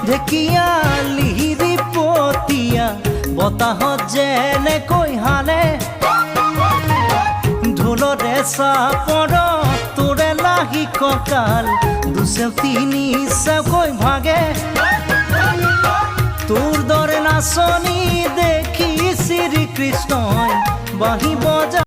ঢেকীয়া লিহিৰি পতীয়া বতাহত যেনেকৈ হালে ঢোলৰে চাপৰ তোৰে লাহি কঁকাল দুচেও তিনি চেওকৈ ভাগে তোৰ দৰে নাচনি দেখি শ্ৰীকৃষ্ণই বাঁহী বজা